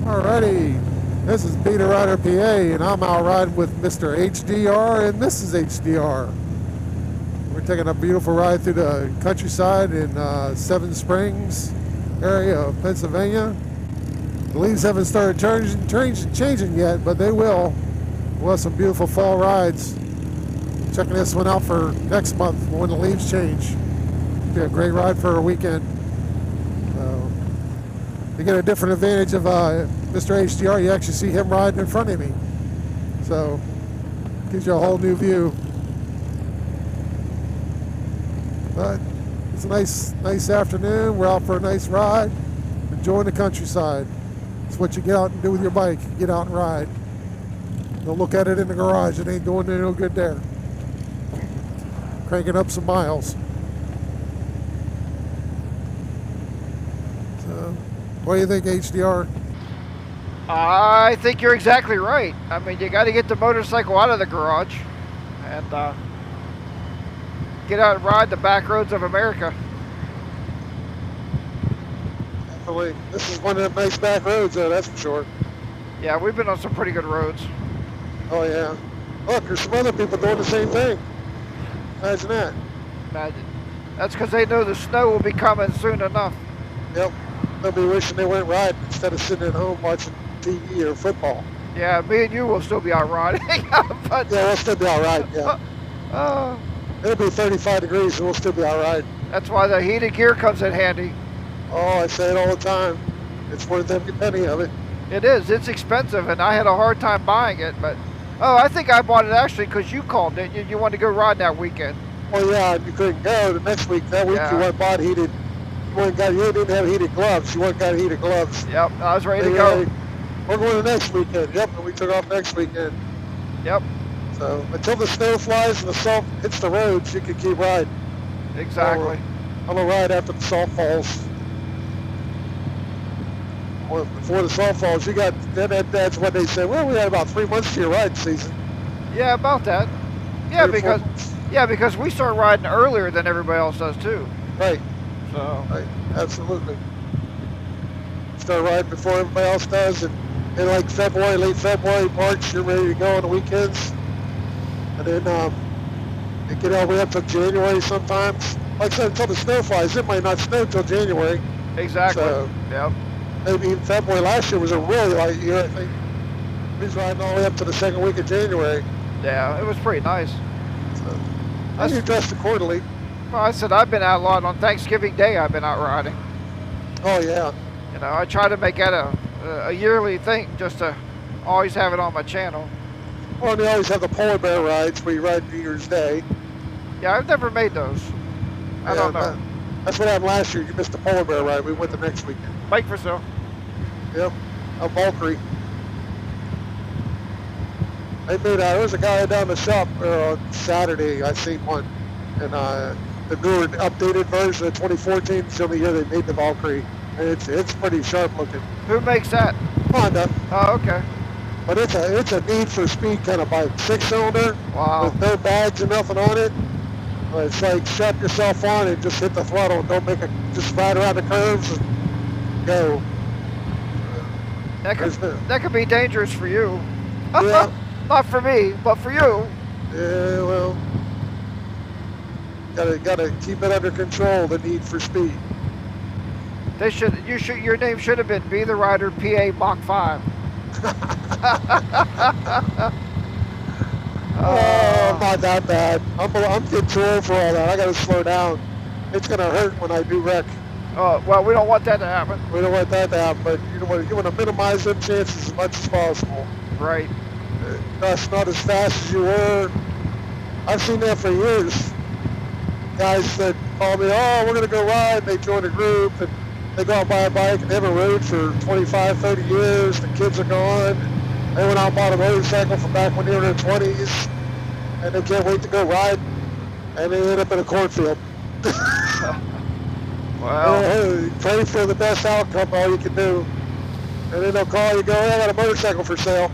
Alrighty, this is Peter Rider PA, and I'm out riding with Mr. HDR and Mrs. HDR. We're taking a beautiful ride through the countryside in Seven Springs area of Pennsylvania. The leaves haven't started changing yet, but they will. We'll have some beautiful fall rides. Checking this one out for next month when the leaves change. Be a great ride for a weekend. You get a different advantage of Mr. HDR. You actually see him riding in front of me. So, gives you a whole new view. But it's a nice afternoon. We're out for a nice ride, enjoying the countryside. It's what you get out and do with your bike. You get out and ride. Don't look at it in the garage. It ain't doing you no good there. Cranking up some miles. So, what do you think, HDR? I think you're exactly right. I mean, you got to get the motorcycle out of the garage and get out and ride the back roads of America. Definitely. This is one of the nice back roads, though, that's for sure. Yeah, we've been on some pretty good roads. Oh, yeah. Look, there's some other people doing the same thing. Imagine that. Imagine. That's because they know the snow will be coming soon enough. Yep. They'll be wishing they went riding instead of sitting at home watching TV or football. Yeah, me and you will still be out riding. But, yeah, we'll still be all right, yeah. It'll be 35 degrees and we'll still be all right. That's why the heated gear comes in handy. Oh, I say it all the time. It's worth every penny of it. It is. It's expensive, and I had a hard time buying it. But I think I bought it actually because you called it. You wanted to go ride that weekend. Well, yeah, you couldn't go the next week. That week you went and bought heated. You didn't have heated gloves. You went and got heated gloves. Yep, I was ready to go. We're going the next weekend. Yep, and we took off next weekend. Yep. So until the snow flies and the salt hits the roads, you can keep riding. Exactly. I'm gonna ride after the salt falls. Well, before the salt falls, you got that's what they say. Well, we had about 3 months to your riding season. Yeah, about that. Yeah, because we start riding earlier than everybody else does too. Right. So. Right. Absolutely. Start riding before everybody else does, and in like February, late February, March, you're ready to go on the weekends, and then you get all the way up to January sometimes. Like I said, until the snow flies, it might not snow until January. Exactly. So, yep. Maybe in February last year was a really light year. I think we was riding all the way up to the second week of January. Yeah, it was pretty nice. So, and you dressed accordingly. Well, I said I've been out a lot on Thanksgiving Day. I've been out riding. Oh yeah. You know, I try to make that a yearly thing, just to always have it on my channel. Well, and they always have the polar bear rides where you ride New Year's Day. Yeah, I've never made those. I don't know. That's what happened last year. You missed the polar bear ride. We went the next weekend. Bike for sale. Yep, a Valkyrie. There was a guy down the shop on Saturday. I seen one, and the newer updated version of 2014 showed me here they made the Valkyrie, and it's pretty sharp looking. Who makes that? Honda. Oh, okay. But it's a Need for Speed kind of bike, 6-cylinder. Wow. With no bags and nothing on it. It's like strap yourself on and just hit the throttle. Just ride around the curves and go. That could be dangerous for you. Yeah. Not for me, but for you. Yeah, well, gotta keep it under control. The Need for Speed. Your name should have been Be the Rider PA Mach 5. Oh, not that bad. I'm getting too old for all that. I gotta slow down. It's gonna hurt when I do wreck. Oh, well, we don't want that to happen. We don't want that to happen, but you want to minimize them chances as much as possible. Right. That's not as fast as you were. I've seen that for years. Guys that call me, oh, we're gonna go ride. They join a group and they go out and buy a bike and they haven't rode for 25, 30 years. The kids are gone. They went out and bought a motorcycle from back when they were in their 20s, and they can't wait to go ride, and they end up in a cornfield. Wow. Hey, pray for the best outcome, all you can do. And then they'll call you, go, hey, I got a motorcycle for sale.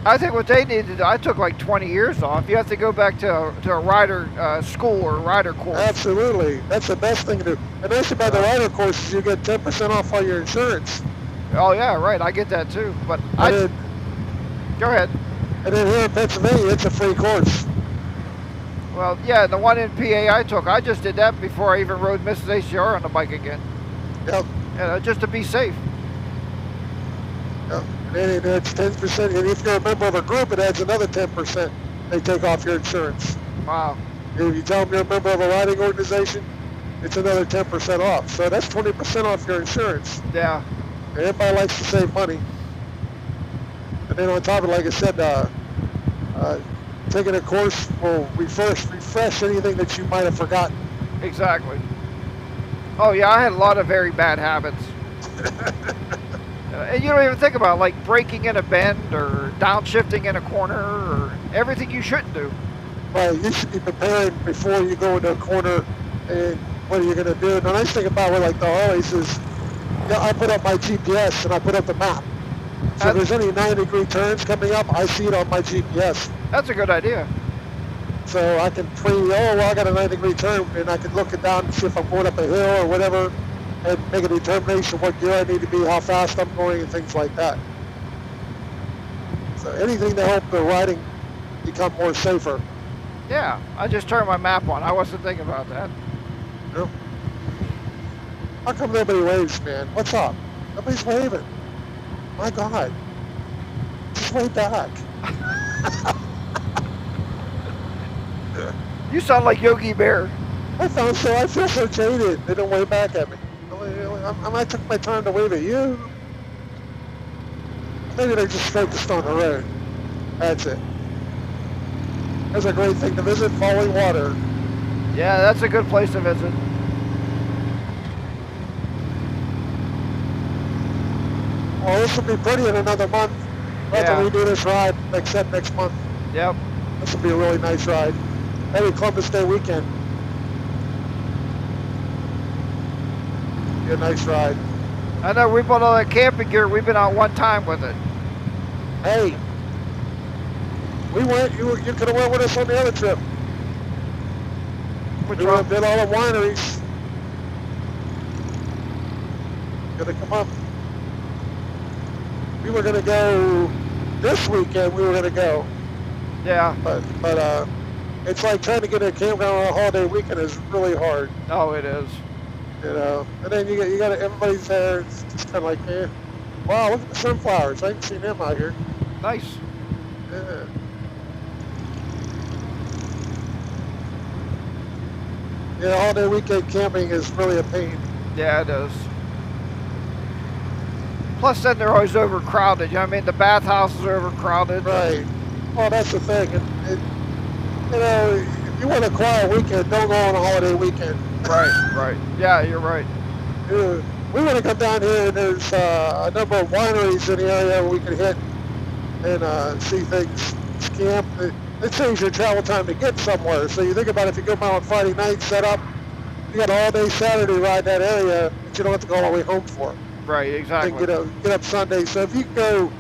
I think what they need to do, I took like 20 years off. You have to go back to a rider school or a rider course. Absolutely. That's the best thing to do. And actually by the rider courses, you get 10% off all your insurance. Oh yeah, right. I get that too. But go ahead. And then here in Pennsylvania, it's a free course. Well, yeah, the one in PA I took, I just did that before I even rode Mrs. HDR on the bike again. Yep. Just to be safe. Yep. And then it's 10%. And if you're a member of a group, it adds another 10%. They take off your insurance. Wow. If you tell them you're a member of a riding organization, it's another 10% off. So that's 20% off your insurance. Yeah. And everybody likes to save money. And then on top of it, like I said, taking a course will refresh anything that you might have forgotten. Exactly. Oh yeah, I had a lot of very bad habits. And you don't even think about it, like braking in a bend or downshifting in a corner or everything you shouldn't do. Well, you should be preparing before you go into a corner and what are you going to do. And the nice thing about like the Harleys is, I put up my GPS and I put up the map. So if there's any 90-degree turns coming up, I see it on my GPS. That's a good idea. So I can I got a 90-degree turn, and I can look it down and see if I'm going up a hill or whatever, and make a determination what gear I need to be, how fast I'm going, and things like that. So anything to help the riding become more safer. Yeah, I just turned my map on. I wasn't thinking about that. Yep. How come nobody waves, man? What's up? Nobody's waving. My God. Just wave back. You sound like Yogi Bear. I feel so jaded. They don't wave back at me. I took my time to wave at you. Maybe they're just focused on the road. That's it. There's a great thing to visit, Falling Water. Yeah, that's a good place to visit. Well, this will be pretty in another month. After we do this ride, except next month. Yep. This will be a really nice ride. Maybe Columbus Day weekend. Be a nice ride. I know we bought all that camping gear. We've been out one time with it. Hey, we went. You could have went with us on the other trip. We did all the wineries. Gonna come up. We were gonna go this weekend. We were gonna go. Yeah. But it's like trying to get a campground on a holiday weekend is really hard. Oh, it is. You know, and then you got everybody's there. It's just kind of like, wow, look at the sunflowers. I haven't seen them out here. Nice. Yeah. Yeah, holiday weekend camping is really a pain. Yeah, it is. Plus, then they're always overcrowded. You know what I mean? The bathhouses are overcrowded. Right. Well, that's the thing. You know, if you want a quiet weekend, don't go on a holiday weekend. Right. Yeah, you're right. We want to come down here, and there's a number of wineries in the area we can hit and see things, camp. It saves your travel time to get somewhere. So you think about if you go out on Friday night, set up, you got all day Saturday ride that area that you don't have to go all the way home for. Right, exactly. And get up Sunday. So if you go,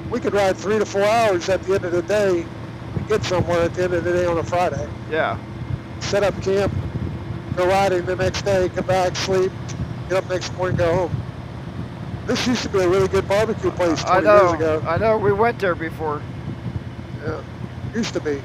we could ride 3 to 4 hours at the end of the day and get somewhere at the end of the day on a Friday. Yeah. Set up camp, go riding the next day, come back, sleep, get up next morning, go home. This used to be a really good barbecue place 20 years ago. I know, we went there before. Yeah, used to be.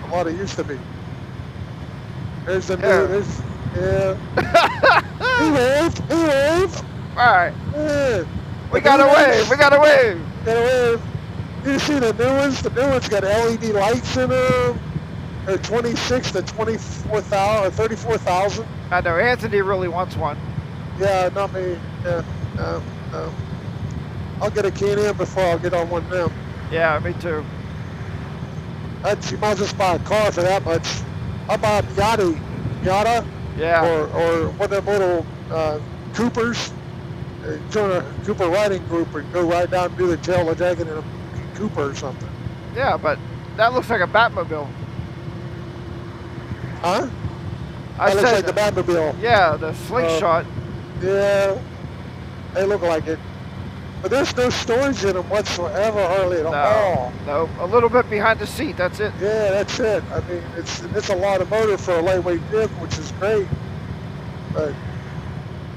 A lot of used to be. There's the new, He waved. All right. Yeah. We got a wave. Got a wave. You see the new ones? The new ones got LED lights in them. They're 26 to 24,000 or 34,000. I know. Anthony really wants one. Yeah, not me. Yeah, no. I'll get a Can-Am before I'll get on one of them. Yeah, me too. You might just buy a car for that much. I'll buy a Miata. Yeah. Or one of them little Coopers. Join a Cooper riding group and go ride down and do the tail of the dragon in a Cooper or something. Yeah, but that looks like a Batmobile. Huh? That looks like the Batmobile. Yeah, the slingshot. Yeah, they look like it. But there's no storage in them whatsoever, hardly at all. No, a little bit behind the seat, that's it. Yeah, that's it. I mean, it's a lot of motor for a lightweight vehicle, which is great. But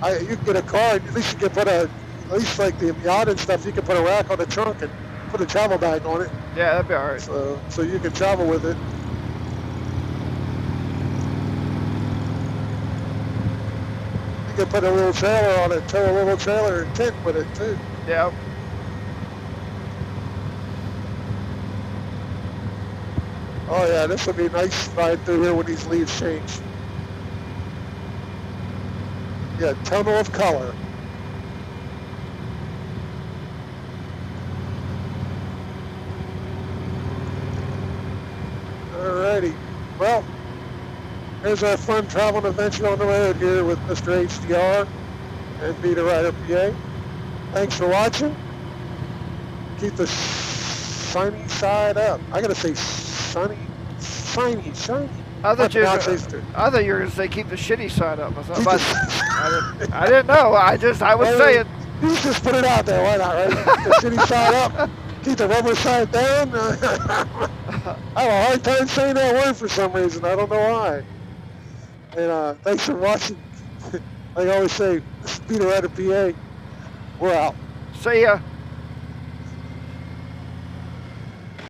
You can get a car, at least you can put at least like the yacht and stuff, you can put a rack on the trunk and put a travel bag on it. Yeah, that'd be all right. So you can travel with it. You can put a little trailer on it, tow a little trailer and tent with it too. Yeah. Oh yeah, this would be a nice ride through here when these leaves change. Yeah, tunnel of color. Alrighty, well, here's our fun traveling adventure on the road here with Mr. HDR and Beta Rider PA. Thanks for watching. Keep the shiny side up. I gotta say shiny. I thought you were going to say keep the shitty side up. I didn't know. I was saying. You just put it out there. Why not, right? Keep the shitty side up. Keep the rubber side down. I have a hard time saying that word for some reason. I don't know why. And thanks for watching. Like I always say, Spyder PA. We're out. See ya.